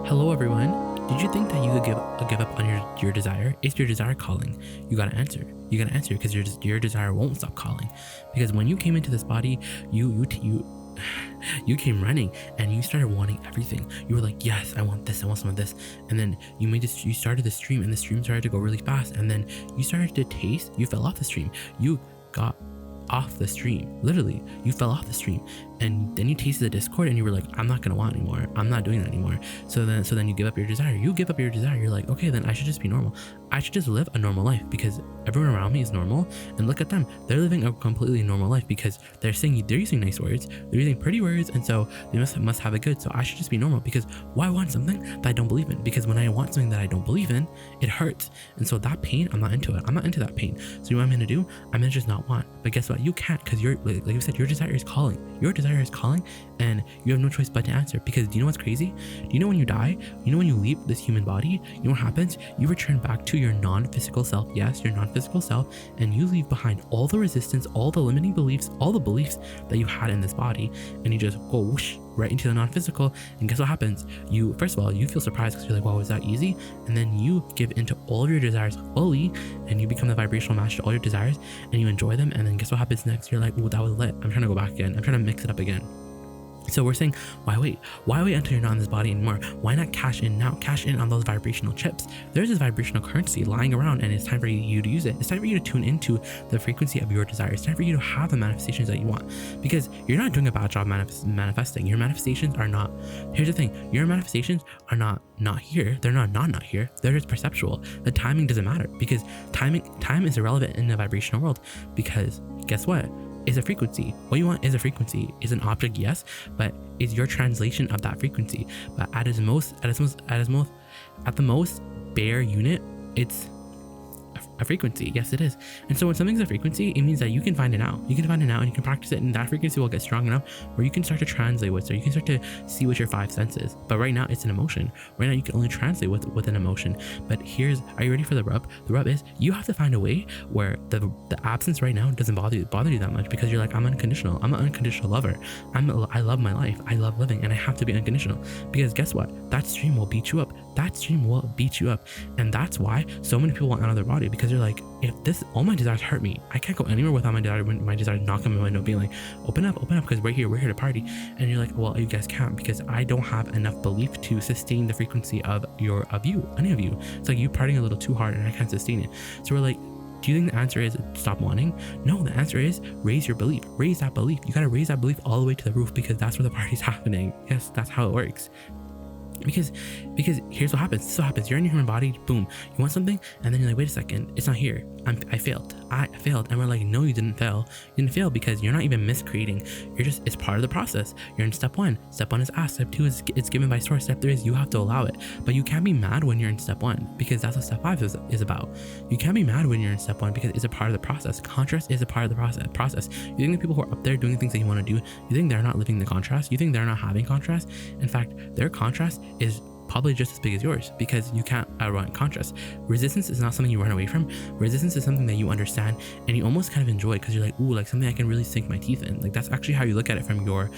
Hello everyone. Did you think that you could give up on your desire? Is your desire calling? You gotta answer. You gotta answer because your desire won't stop calling. Because when you came into this body, you came running and you started wanting everything. You were like, yes, I want this, I want some of this. And then you started the stream, and the stream started to go really fast. And then you started to taste, you fell off the stream. You got off the stream. Literally, you fell off the stream. And then you tasted the discord and you were like, I'm not gonna want anymore. I'm not doing that anymore. So then you give up your desire. You give up your desire. You're like, okay, then I should just be normal. I should just live a normal life because everyone around me is normal. And look at them. They're living a completely normal life because they're using nice words. They're using pretty words. And so they must have it good. So I should just be normal because why want something that I don't believe in? Because when I want something that I don't believe in, it hurts. And so that pain, I'm not into it. I'm not into that pain. So you know what I'm going to do? I'm going to just not want. But guess what? You can't, because you're, like you said, your desire is calling. Your desire is calling, and you have no choice but to answer. Because do you know what's crazy? Do you know when you die? You know when you leave this human body? You know what happens? You return back to your non-physical self. Yes, your non-physical self, and you leave behind all the resistance, all the limiting beliefs, all the beliefs that you had in this body, and you just go whoosh right into the non-physical. And guess what happens? You, first of all, you feel surprised because you're like, wow, is that easy? And then you give into all of your desires fully, and you become the vibrational match to all your desires, and you enjoy them. And then guess what happens next? You're like, oh, that was lit. I'm trying to go back again. I'm trying to mix it up again. So we're saying, why wait? Why wait until you're not in this body anymore? Why not cash in now? Cash in on those vibrational chips. There's this vibrational currency lying around, and it's time for you to use it. It's time for you to tune into the frequency of your desire. It's time for you to have the manifestations that you want, because you're not doing a bad job manifesting. Your manifestations are not, here's the thing, your manifestations are not here. They're not here. They're just perceptual. The timing doesn't matter, because time is irrelevant in the vibrational world, because guess what? Is a frequency. What you want is a frequency. Is an object, yes, but is your translation of that frequency. But at the most bare unit, it's a frequency. Yes, it is. And so when something's a frequency, it means that you can find it out. You can find it out and you can practice it, and that frequency will get strong enough where you can start to translate with, so you can start to see with your five senses. But right now it's an emotion. Right now you can only translate with an emotion. But are you ready for the rub? The rub is you have to find a way where the absence right now doesn't bother you that much, because you're like, I'm unconditional. I'm an unconditional lover. I love my life. I love living, and I have to be unconditional. Because guess what? That stream will beat you up. That stream will beat you up. And that's why so many people want out of their body, because they're like, if all my desires hurt me, I can't go anywhere without my desire. When my desires knock on my window being like, open up, because we're here to party. And you're like, well, you guys can't, because I don't have enough belief to sustain the frequency of any of you. It's like you partying a little too hard and I can't sustain it. So we're like, do you think the answer is stop wanting? No, the answer is raise your belief. Raise that belief. You gotta raise that belief all the way to the roof, because that's where the party's happening. Yes, that's how it works. Because here's what happens. This is what happens. You're in your human body, boom, you want something, and then you're like, wait a second, it's not here. I failed. And we're like, no, you didn't fail. You didn't fail because you're not even miscreating. It's part of the process. You're in step one. Step one is asked. Step two is it's given by source. Step three is you have to allow it. But you can't be mad when you're in step one, because that's what step five is about. You can't be mad when you're in step one, because it's a part of the process. Contrast is a part of the process. You think the people who are up there doing the things that you want to do, you think they're not living the contrast? You think they're not having contrast? In fact, their contrast is probably just as big as yours, because you can't outrun contrast. Resistance is not something you run away from. Resistance is something that you understand and you almost kind of enjoy, because you're like, ooh, like something I can really sink my teeth in. Like that's actually how you look at it from your,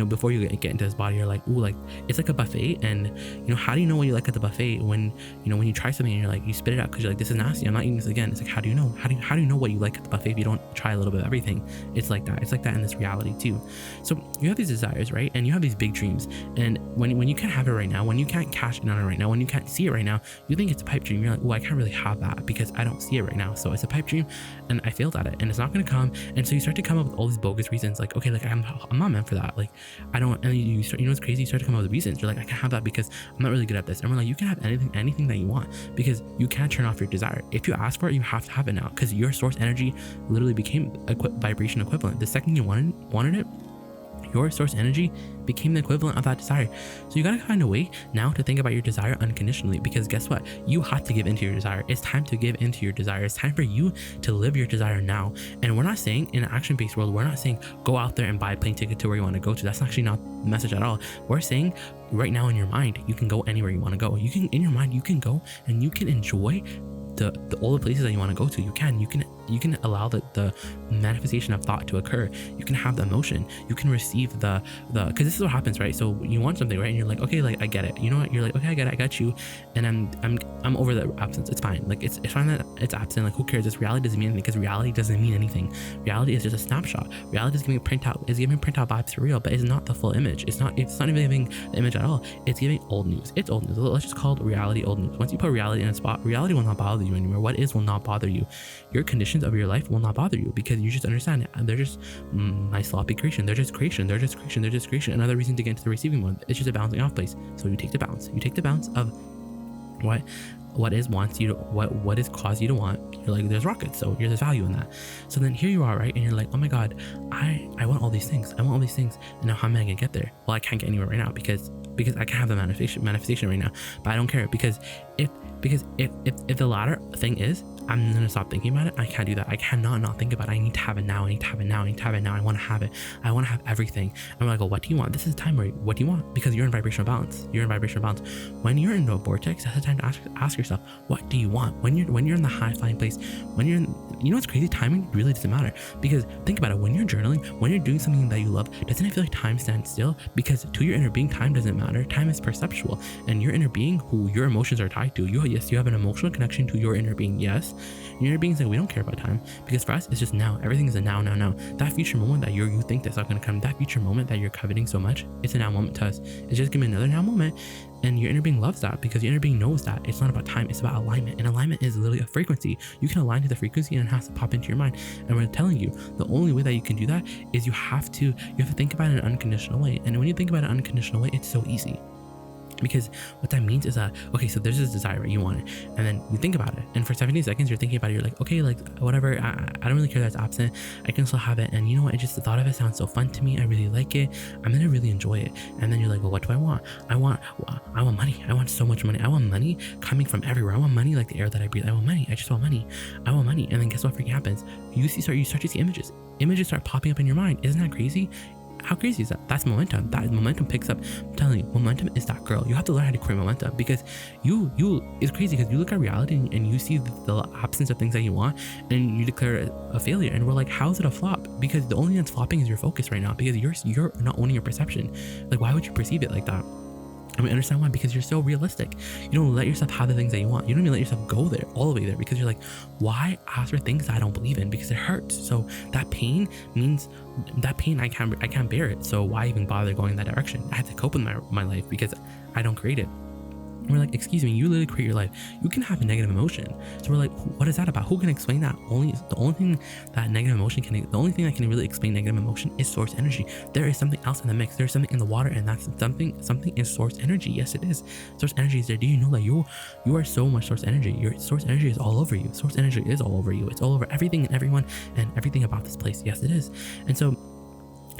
before you get into this body, you're like, ooh, like it's like a buffet. And how do you know what you like at the buffet when you try something and you're like, you spit it out because you're like, this is nasty, I'm not eating this again. It's like, how do you know? How do you know what you like at the buffet if you don't try a little bit of everything? It's like that. It's like that in this reality too. So you have these desires, right? And you have these big dreams. And when you can't have it right now, when you can't cash in on it right now, when you can't see it right now, you think it's a pipe dream. You're like, oh, I can't really have that because I don't see it right now. So it's a pipe dream and I failed at it and it's not going to come. And so you start to come up with all these bogus reasons, like, okay, like I'm not meant for that. Like I don't, and you start, what's crazy? You start to come up with reasons. You're like, I can't have that because I'm not really good at this. And we're like, you can have anything that you want, because you can't turn off your desire. If you ask for it, you have to have it now, because your source energy literally became a vibration equivalent. The second you wanted it, your source energy became the equivalent of that desire. So you gotta find a way now to think about your desire unconditionally, because guess what? You have to give into your desire. It's time to give into your desire. It's time for you to live your desire now. And we're not saying, in an action-based world, we're not saying go out there and buy a plane ticket to where you want to go to. That's actually not the message at all. We're saying right now in your mind, you can go anywhere you want to go. In your mind, you can go and you can enjoy all the places that you want to go to. You can you can allow the manifestation of thought to occur. You can have the emotion. You can receive the because this is what happens, right? So you want something, right? And you're like, okay, like I get it. You know what? You're like, okay, I get it. I got you. And I'm over the absence. It's fine. Like it's fine that it's absent. Like who cares? This reality doesn't mean anything because reality doesn't mean anything. Reality is just a snapshot. Reality is giving a printout. Is giving printout vibes for real, but it's not the full image. It's not even giving the image at all. It's giving old news. It's old news. Let's just call it reality old news. Once you put reality in a spot, reality will not bother you anymore. What is will not bother you. Your conditions of your life will not bother you because you just understand it. They're just my sloppy creation. They're just creation. They're just creation. They're just creation. Another reason to get into the receiving mode. It's just a bouncing off place. So you take the bounce. You take the bounce of what is wants you to what is cause you to want. You're like, there's rockets, so there's value in that. So then here you are, right? And you're like, oh my god, I want all these things. I want all these things. And now how am I gonna get there? Well, I can't get anywhere right now because I can't have the manifestation right now. But I don't care because if the latter thing is I'm gonna stop thinking about it, I can't do that. I cannot not think about it. I need to have it now. I need to have it now. I need to have it now. I want to have it. I want to have everything. And we're like, well, what do you want? This is the time where what do you want? Because you're in vibrational balance. You're in vibrational balance. When you're in a vortex, that's the time to ask yourself, what do you want? When you're in the high flying place, when you're in, you know what's crazy? Timing really doesn't matter because think about it. When you're journaling, when you're doing something that you love, doesn't it feel like time stands still? Because to your inner being, time doesn't matter. Time is perceptual, and your inner being, who your emotions are tied to, you have an emotional connection to your inner being. Yes, your inner being is like, we don't care about time because for us it's just now. Everything is a now. That future moment that you think that's not going to come, that future moment that you're coveting so much, it's a now moment to us. It's just give me another now moment. And your inner being loves that because your inner being knows that it's not about time, it's about alignment. And alignment is literally a frequency. You can align to the frequency and it has to pop into your mind. And we're telling you, the only way that you can do that is you have to think about it in an unconditional way. And when you think about it in an unconditional way, it's so easy. Because what that means is that, okay, so there's this desire, right? You want it. And then you think about it. And for 17 seconds, you're thinking about it. You're like, okay, like whatever. I don't really care that it's absent. I can still have it. And you know what? Just the thought of it sounds so fun to me. I really like it. I'm going to really enjoy it. And then you're like, well, what do I want? I want money. I want so much money. I want money coming from everywhere. I want money like the air that I breathe. I want money. I just want money. I want money. And then guess what freaking happens? You start to see images. Images start popping up in your mind. Isn't that crazy? How crazy is that? That's momentum. That momentum picks up. I'm telling you, momentum is that girl. You have to learn how to create momentum because it's crazy because you look at reality and you see the absence of things that you want and you declare it a failure. And we're like, how is it a flop? Because the only thing that's flopping is your focus right now because you're not owning your perception. Like, why would you perceive it like that? And we understand why, because you're so realistic. You don't let yourself have the things that you want. You don't even let yourself go there, all the way there, because you're like, why ask for things that I don't believe in? Because it hurts. So that pain I can't bear it. So why even bother going in that direction? I have to cope with my life because I don't create it. And we're like, excuse me, you literally create your life. You can have a negative emotion. So we're like, what is that about? Who can explain that? The only thing that can really explain negative emotion is source energy. There is something else in the mix. There's something in the water, and that's something is source energy. Yes, it is. Source energy is there. Do you know that you are so much source energy? Your source energy is all over you. Source energy is all over you. It's all over everything and everyone and everything about this place. Yes, it is. And so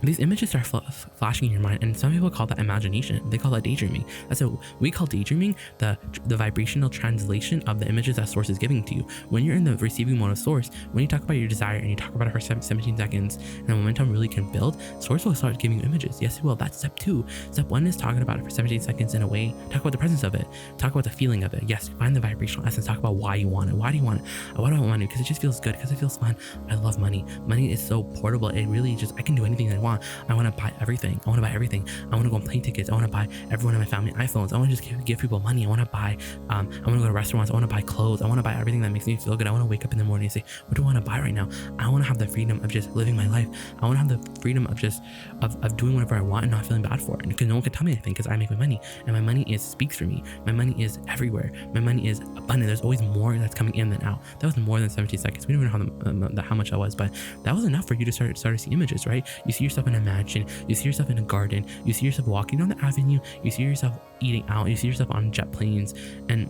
these images start flashing in your mind, and some people call that imagination. They call that daydreaming. That's what we call daydreaming, the vibrational translation of the images that source is giving to you. When you're in the receiving mode of source, when you talk about your desire and you talk about it for 17 seconds and the momentum really can build, source will start giving you images. Yes, it will. That's step 2. Step 1 is talking about it for 17 seconds in a way. Talk about the presence of it. Talk about the feeling of it. Yes, find the vibrational essence. Talk about why you want it. Why do you want it? Why do I want money? Because it just feels good. Because it feels fun. I love money. Money is so portable. It really just, I can do anything that I want. I want to buy everything. I want to buy everything. I want to go on plane tickets. I want to buy everyone in my family iPhones. I want to just give people money. I want to buy, I want to go to restaurants. I want to buy clothes. I want to buy everything that makes me feel good. I want to wake up in the morning and say, what do I want to buy right now? I want to have the freedom of just living my life. I want to have the freedom of just, of doing whatever I want and not feeling bad for it. Because no one can tell me anything because I make my money. And my money speaks for me. My money is everywhere. My money is abundant. There's always more that's coming in than out. That was more than 17 seconds. We don't even know how much that was, but that was enough for you to start to see images, right? You see yourself in a mansion. You see yourself in a garden. You see yourself walking down the avenue. You see yourself eating out. You see yourself on jet planes. And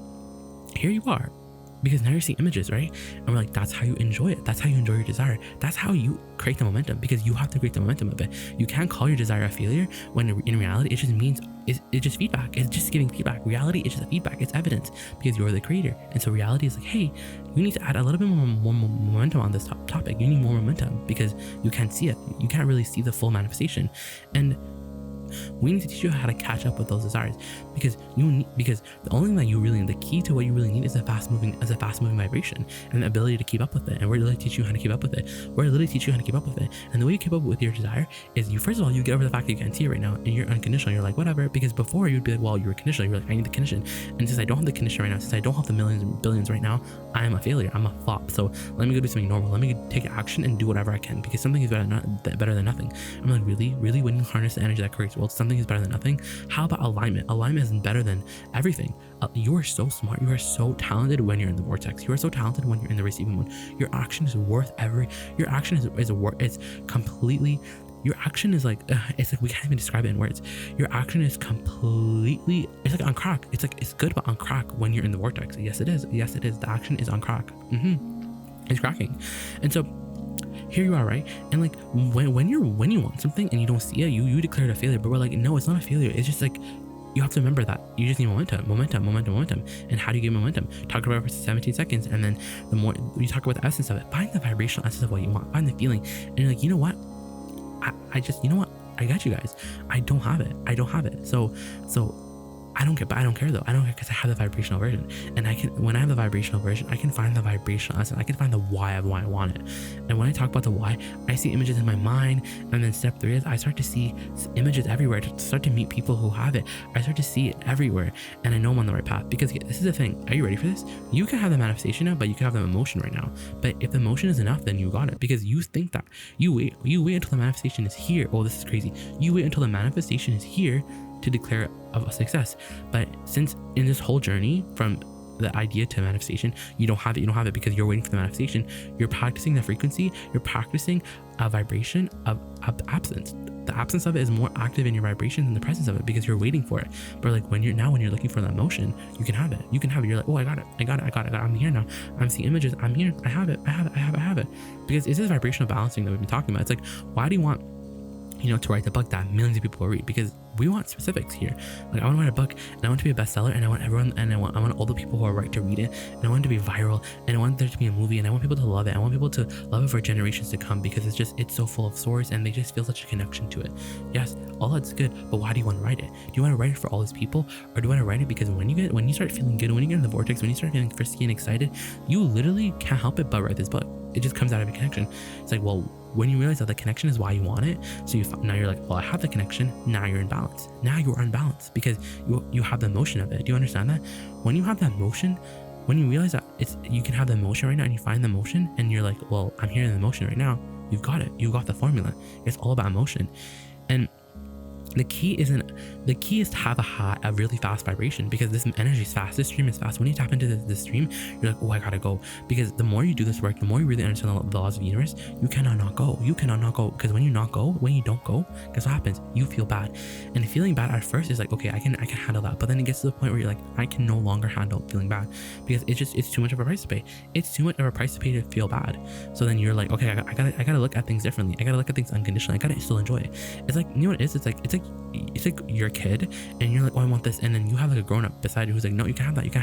here you are. Because now you're seeing images, right? And we're like, that's how you enjoy it. That's how you enjoy your desire. That's how you create the momentum, because you have to create the momentum of it. You can't call your desire a failure when in reality, it just means it's just feedback. It's just giving feedback. Reality is just a feedback. It's evidence because you're the creator. And so reality is like, hey, you need to add a little bit more momentum on this topic. You need more momentum because you can't see it. You can't really see the full manifestation. And We need to teach you how to catch up with those desires, because the only thing that you really need, the key to what you really need is a fast moving vibration and the ability to keep up with it. And we're literally teach you how to keep up with it. And the way you keep up with your desire is you, first of all, you get over the fact that you can't see it right now and you're unconditional. You're like, whatever, because before you'd be like, well, you're conditional. You're like, I need the condition. And since I don't have the condition right now, since I don't have the millions and billions right now, I am a failure. I'm a flop. So let me go do something normal. Let me take action and do whatever I can, because something is better than nothing. I'm like, really, when you harness the energy that creates worlds, something is better than nothing. How about alignment? Alignment is better than everything. You are so smart. You are so talented when you're in the vortex. You are so talented when you're in the receiving mode. Your action is worth your action it's completely, your action is like, it's like, we can't even describe it in words. Your action is completely, it's like on crack. It's like, it's good, but on crack when you're in the vortex. Yes, it is. The action is on crack. It's cracking. And so here you are, right? And like, when you want something and you don't see it, you declare it a failure. But we're like, no, it's not a failure. It's just like, you have to remember that you just need momentum. And how do you get momentum? Talk about it for 17 seconds, and then the more you talk about the essence of it, find the vibrational essence of what you want, find the feeling, and you're like, you know what, I just, you know what, I got you guys. I don't have it. So I don't care, but I don't care though. I don't care because I have the vibrational version, and when I have the vibrational version, I can find the vibrational essence. I can find the why of why I want it. And when I talk about the why, I see images in my mind. And then step 3 is I start to see images everywhere. To start to meet people who have it, I start to see it everywhere, and I know I'm on the right path. Because this is the thing. Are you ready for this? You can have the manifestation now, but you can have the emotion right now. But if the emotion is enough, then you got it. Because you think that you wait until the manifestation is here. Oh, this is crazy. You wait until the manifestation is here to declare of a success. But since in this whole journey from the idea to manifestation, you don't have it because you're waiting for the manifestation. You're practicing the frequency. You're practicing a vibration of absence. The absence of it is more active in your vibration than the presence of it, because you're waiting for it. But like when you're looking for that emotion, you can have it. You're like, oh, I got it. I'm here now. I'm seeing images. I'm here. I have it. Because it's this vibrational balancing that we've been talking about. It's like, why do you want, to write the book that millions of people will read? Because we want specifics here. Like, I want to write a book, and I want it to be a bestseller, and I want everyone, and I want all the people who are right to read it, and I want it to be viral, and I want there to be a movie, and I want people to love it. I want people to love it for generations to come, because it's so full of source, and they just feel such a connection to it. Yes, all that's good, but why do you want to write it? Do you want to write it for all these people, or do you want to write it because when you start feeling good, when you get in the vortex, when you start feeling frisky and excited, you literally can't help it but write this book. It just comes out of a connection. It's like, well, when you realize that the connection is why you want it, so now you're like, well, I have the connection. Now you're in balance. Now you're unbalanced because you have the emotion of it. Do you understand that? When you have that emotion, when you realize that you can have the emotion right now, and you find the emotion, and you're like, well, I'm here in the emotion right now. You've got it. You got the formula. It's all about emotion. And the key is to have a really fast vibration, because this energy is fast. This stream is fast. When you tap into this stream, you're like, oh, I gotta go. Because the more you do this work, the more you really understand the laws of the universe, you cannot not go. Because when you don't go, guess what happens? You feel bad. And feeling bad at first is like, okay, I can handle that. But then it gets to the point where you're like, I can no longer handle feeling bad, because it's too much of a price to pay. It's too much of a price to pay to feel bad. So then you're like, okay, I gotta look at things differently. I gotta look at things unconditionally. I gotta still enjoy it. It's like, you know what it is? It's like you're a kid, and you're like, oh, I want this, and then you have like a grown-up beside you who's like, no, you can have that, and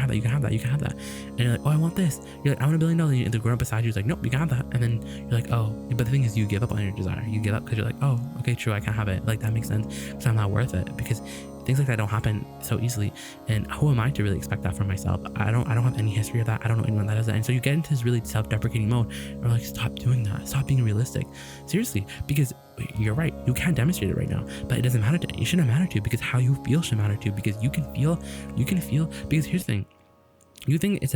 you're like, oh, I want this. You're like, I want $1 billion, and the grown-up beside you is like, nope, you can have that. And then you're like, oh, but the thing is, you give up on your desire. You give up because you're like, oh, okay, true, I can't have it. Like, that makes sense, because I'm not worth it, because things like that don't happen so easily. And who am I to really expect that from myself? I don't have any history of that. I don't know anyone that does that. And so you get into this really self-deprecating mode, or like, stop doing that, stop being realistic, seriously, because you're right, you can't demonstrate it right now, but it doesn't matter it shouldn't matter to you, because how you feel should matter to you, because you can feel, because here's the thing. You think the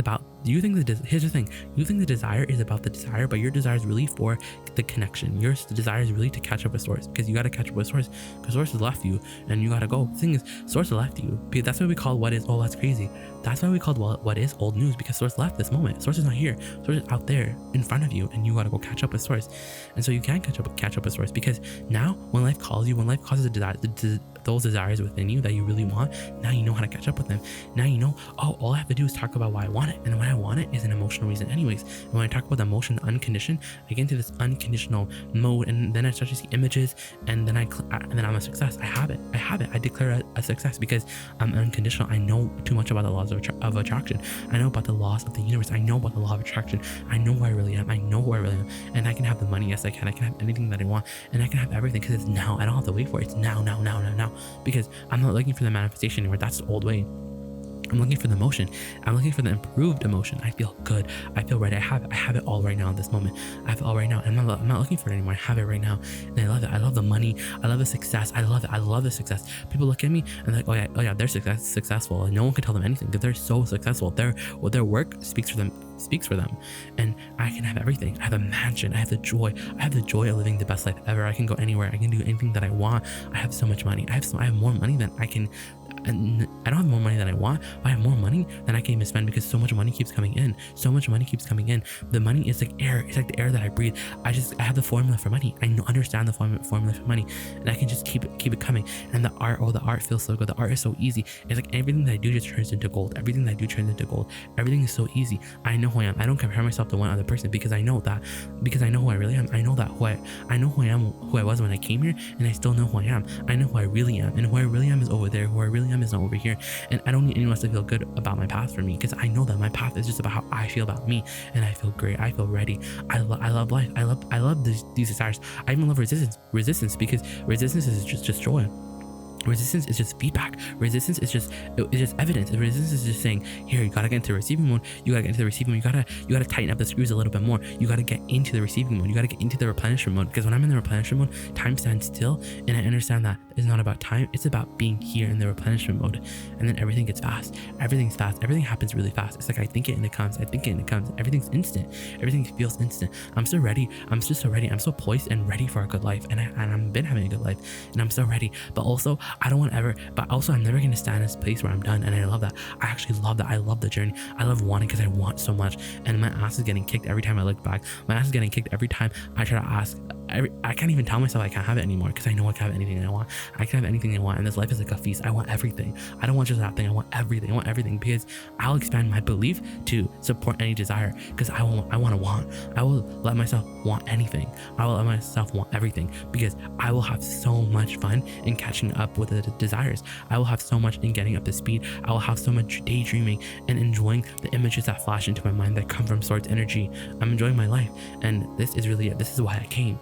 desire is about the desire, but your desire is really for the connection. Your desire is really to catch up with source, because you got to catch up with source, because source has left you and you got to go. The thing is, source has left you, because that's why we call what is, oh, that's crazy. That's why we called what is old news, because source left this moment. Source is not here. Source is out there in front of you, and you got to go catch up with source. And so you can catch up with source, because now when life calls you, when life causes a desire, those desires within you that you really want, now you know how to catch up with them. Now you know, oh, all I have to do is talk about about why I want it. And when I want it is an emotional reason anyways. And when I talk about the emotion unconditioned, I get into this unconditional mode, and then I start to see images, and then I'm a success. I have it. I declare a success because I'm unconditional. I know too much about the laws of attraction. I know about the laws of the universe. I know about the law of attraction. I know who I really am. And I can have the money. Yes, I can have anything that I want, and I can have everything because it's now. I don't have to wait for it. It's now, because I'm not looking for the manifestation anymore. That's the old way. I'm looking for the emotion. I'm looking for the improved emotion. I feel good. I feel right. I have it all right now in this moment. I have it all right now. And I'm not looking for it anymore. I have it right now. And I love it. I love the money. I love the success. I love it. I love the success. People look at me and they're like, oh yeah, they're successful. And no one can tell them anything because they're so successful. Their work speaks for them. And I can have everything. I have a mansion. I have the joy of living the best life ever. I can go anywhere. I can do anything that I want. I have so much money. I have more money than I can. And I don't have more money than I want, but I have more money than I can even spend because so much money keeps coming in. The money is like air. It's like the air that I breathe. I have the formula for money. I understand the formula for money, and I can just keep it coming. And the art feels so good. The art is so easy. It's like everything that I do just turns into gold. Everything is so easy. I know who I am. I don't compare myself to one other person because I know who I really am. I know who I am, who I was when I came here, and I still know who I am. I know who I really am, and who I really am is over there. Who I really am is not over here. And I don't need anyone else to feel good about my path for me because I know that my path is just about how I feel about me, and I feel great. I feel ready. I love life. I love these desires. I even love resistance because resistance is just joy. Resistance is just feedback. Resistance is just evidence. Resistance is just saying, here, you gotta get into the receiving mode. You gotta tighten up the screws a little bit more. You gotta get into the receiving mode. You gotta get into the replenishment mode. Because when I'm in the replenishment mode, time stands still, and I understand that it's not about time. It's about being here in the replenishment mode. And then everything gets fast. Everything's fast. Everything happens really fast. It's like I think it and it comes. Everything's instant. Everything feels instant. I'm so ready. I'm just so ready. I'm so poised and ready for a good life. And I've been having a good life, and I'm so ready. But also, I'm never going to stand in this place where I'm done. And I love that. I actually love that. I love the journey. I love wanting because I want so much. And my ass is getting kicked every time I look back. My ass is getting kicked every time I try to ask. I can't even tell myself I can't have it anymore because I know I can have anything I want. I can have anything I want. And this life is like a feast. I want everything. I don't want just that thing. I want everything because I'll expand my belief to support any desire because I want to want. I will let myself want anything. I will let myself want everything because I will have so much fun in catching up with the desires. I will have so much in getting up to speed. I will have so much daydreaming and enjoying the images that flash into my mind that come from source energy. I'm enjoying my life, and this is really it. This is why I came.